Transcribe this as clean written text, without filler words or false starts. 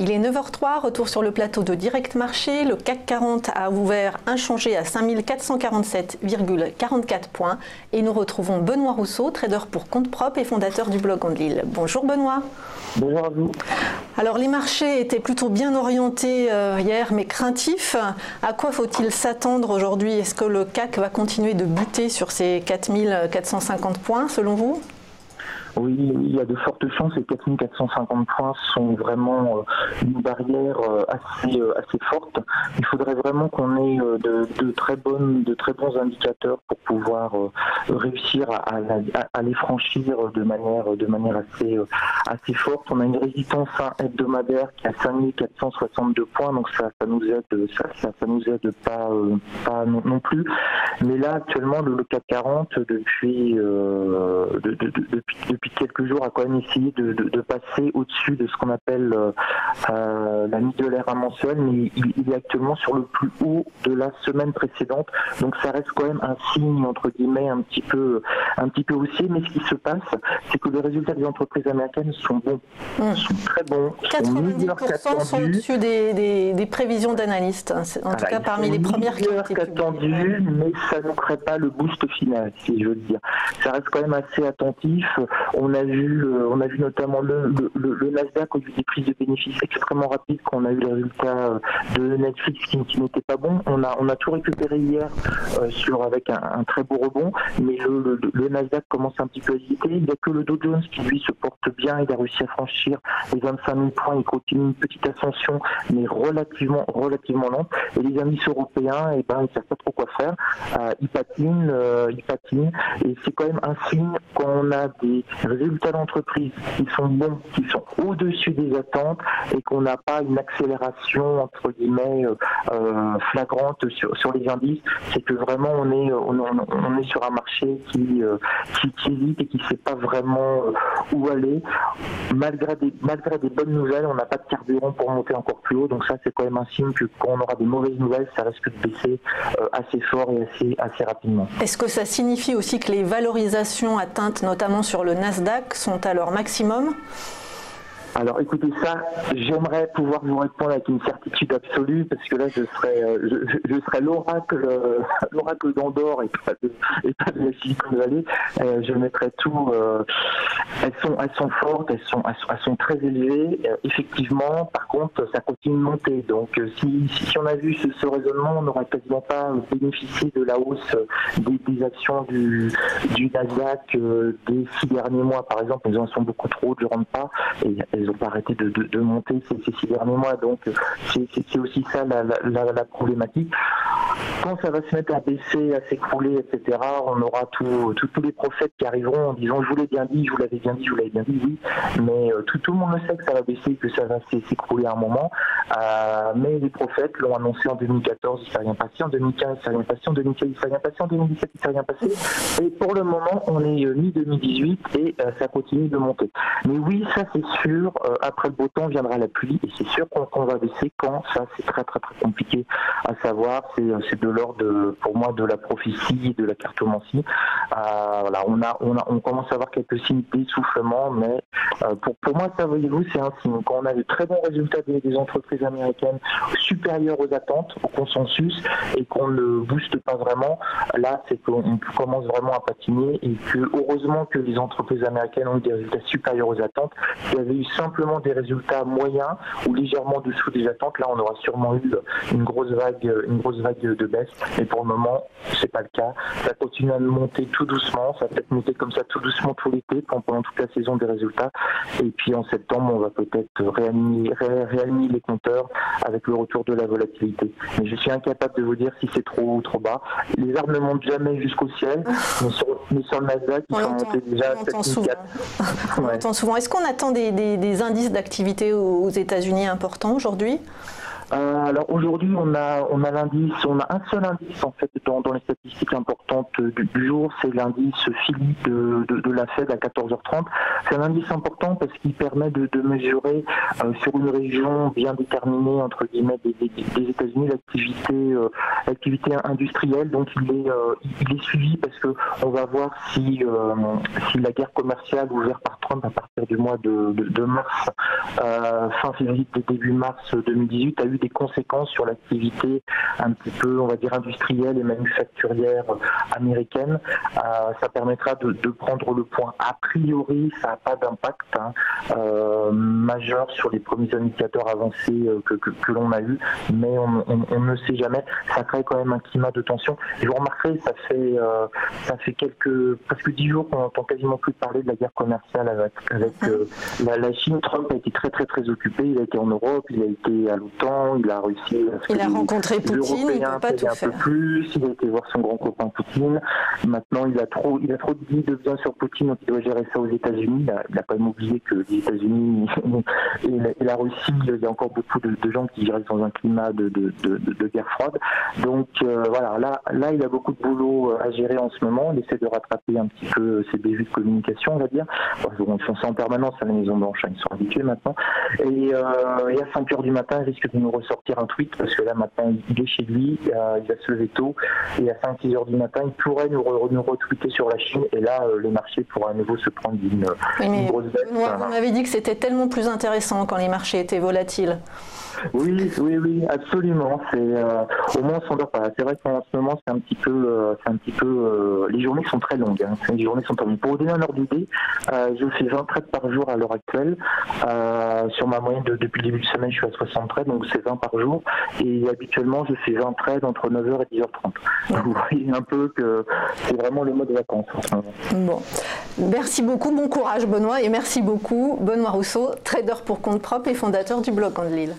Il est 9h03, retour sur le plateau de Direct Marché. Le CAC 40 a ouvert inchangé à 5447,44 points. Et nous retrouvons Benoît Rousseau, trader pour compte propre et fondateur du blog Ondil. Bonjour Benoît. Bonjour à vous. Alors les marchés étaient plutôt bien orientés hier, mais craintifs. À quoi faut-il s'attendre aujourd'hui? Est-ce que le CAC va continuer de buter sur ces 4450 points selon vous? Oui, il y a de fortes chances et 4450 points sont vraiment une barrière assez forte. Il faudrait vraiment qu'on ait de très bons indicateurs pour pouvoir réussir à les franchir de manière assez forte. On a une résistance hebdomadaire qui est à 5462 points, donc ça nous aide pas non plus. Mais là actuellement le CAC 40 depuis quelques jours a quand même essayé de passer au-dessus de ce qu'on appelle la middle area mensuelle, mais il est actuellement sur le plus haut de la semaine précédente, donc ça reste quand même un signe entre guillemets un petit peu haussier. Mais ce qui se passe, c'est que les résultats des entreprises américaines sont bons, sont très bons, 90% sont au-dessus des prévisions d'analystes, en tout cas parmi les premières qui ont été publiées. Mais ça ne crée pas le boost final, si je veux dire. Ça reste quand même assez attentif. On a vu notamment le Nasdaq a eu des prises de bénéfices extrêmement rapides quand on a eu les résultats de Netflix qui n'étaient pas bons. On a tout récupéré hier avec un très beau rebond, mais le Nasdaq commence un petit peu à hésiter. Il n'y a que le Dow Jones qui lui se porte bien. Il a réussi à franchir les 25 000 points. Il continue une petite ascension, mais relativement lente. Et les indices européens, ils ne savent pas trop quoi faire. Ils patinent. Et c'est quand même un signe quand on a des résultats d'entreprise qui sont bons, qui sont au-dessus des attentes et qu'on n'a pas une accélération entre guillemets flagrante sur les indices, c'est que vraiment on est sur un marché qui hésite et qui ne sait pas vraiment où aller. Malgré des bonnes nouvelles, on n'a pas de carburant pour monter encore plus haut, donc ça c'est quand même un signe que quand on aura des mauvaises nouvelles, ça risque de baisser assez fort et assez rapidement. Est-ce que ça signifie aussi que les valorisations atteintes notamment sur le Nasdaq sont à leur maximum? Alors écoutez, ça, j'aimerais pouvoir vous répondre avec une certitude absolue, parce que là je serais l'oracle d'Andorre et pas de la Silicon Valley. Je mettrais tout. Elles sont fortes, elles sont très élevées. Effectivement, par contre, ça continue de monter. Donc si on a vu ce raisonnement, on n'aurait quasiment pas bénéficié de la hausse des actions du Nasdaq des 6 derniers mois, par exemple. Elles en sont beaucoup trop hautes, je ne rentre pas. Et elles n'ont pas arrêté de monter ces 6 derniers mois, donc c'est aussi ça la problématique. Quand ça va se mettre à baisser, à s'écrouler, etc., on aura tous les prophètes qui arriveront en disant je vous l'ai bien dit, je vous l'avais bien dit, oui, mais tout le monde le sait que ça va baisser, que ça va s'écrouler à un moment, mais les prophètes l'ont annoncé en 2014, il ne s'est rien passé, en 2015 il ne s'est rien passé, en 2016 il ne s'est rien passé, en 2017 il ne s'est rien passé, et pour le moment on est mi-2018 et ça continue de monter. Mais oui, ça c'est sûr, après le beau temps viendra la pluie, et c'est sûr qu'on va baisser quand, ça c'est très très très compliqué à savoir, c'est de l'ordre pour moi de la prophétie, de la cartomancie. Voilà, on commence à avoir quelques signes d'essoufflement, mais pour moi ça, voyez-vous, c'est un signe. Quand on a de très bons résultats des entreprises américaines supérieurs aux attentes, au consensus, et qu'on ne booste pas vraiment, là c'est qu'on commence vraiment à patiner, et que heureusement que les entreprises américaines ont eu des résultats supérieurs aux attentes. Il y avait eu simplement des résultats moyens ou légèrement dessous des attentes, là on aura sûrement eu une grosse vague de baisse, mais pour le moment c'est pas le cas. Ça continue à monter tout doucement, ça va peut-être monter comme ça tout doucement tout l'été pendant toute la saison des résultats, et puis en septembre on va peut-être réaligner les compteurs avec le retour de la volatilité. Mais je suis incapable de vous dire si c'est trop haut ou trop bas. Les arbres ne montent jamais jusqu'au ciel, mais sur le Nasdaq ils sont montés déjà à 7004. On entend souvent. Est-ce qu'on attend des indices d'activité aux États-Unis importants aujourd'hui? Alors aujourd'hui, on a l'indice, on a un seul indice en fait dans les statistiques importantes du jour, c'est l'indice Philly de la Fed à 14h30. C'est un indice important parce qu'il permet de mesurer sur une région bien déterminée entre guillemets des États-Unis l'activité industrielle. Donc il est suivi parce que on va voir si la guerre commerciale ouverte par Trump à partir du mois de mars, fin février début mars 2018 a eu des conséquences sur l'activité un petit peu, on va dire, industrielle et manufacturière américaine. Ça permettra de prendre le point. A priori, ça n'a pas d'impact majeur sur les premiers indicateurs avancés que l'on a eu, mais on ne sait jamais. Ça crée quand même un climat de tension. Et vous remarquerez, ça fait presque 10 jours qu'on n'entend quasiment plus parler de la guerre commerciale avec la Chine. Trump a été très très très occupé. Il a été en Europe, il a été à l'OTAN, il a réussi à il a rencontré Poutine, il ne peut pas tout faire. Un peu plus, il a été voir son grand copain Poutine. Maintenant, il a trop dit de bien sur Poutine, donc il doit gérer ça aux États-Unis. Il n'a pas même oublié que les États-Unis et la Russie, il y a encore beaucoup de gens qui restent dans un climat de guerre froide. Donc voilà, là, il a beaucoup de boulot à gérer en ce moment. Il essaie de rattraper un petit peu ses débuts de communication, on va dire. Ils font ça en permanence à la Maison-Blanche, ils sont habitués maintenant. Et à 5h du matin, il risque de nous ressortir un tweet, parce que là, maintenant, il est chez lui, il va se lever tôt, et à 5-6 heures du matin, il pourrait nous retweeter sur la Chine, et là, les marchés pourraient à nouveau se prendre une grosse baisse. Vous m'avez dit que c'était tellement plus intéressant quand les marchés étaient volatiles. Oui, absolument. Au moins on s'endort pas. C'est vrai qu'en ce moment c'est un petit peu, les journées sont très longues. Les journées sont très longues. Pour vous donner un ordre d'idée, je fais 20 trades par jour à l'heure actuelle. Sur ma moyenne depuis le début de semaine, je suis à 60 trades, donc c'est 20 par jour. Et habituellement, je fais 20 trades entre 9h et 10h30. Donc vous voyez un peu que c'est vraiment le mode vacances en ce moment. Bon, merci beaucoup, bon courage Benoît, et merci beaucoup Benoît Rousseau, trader pour compte propre et fondateur du blog Andlil.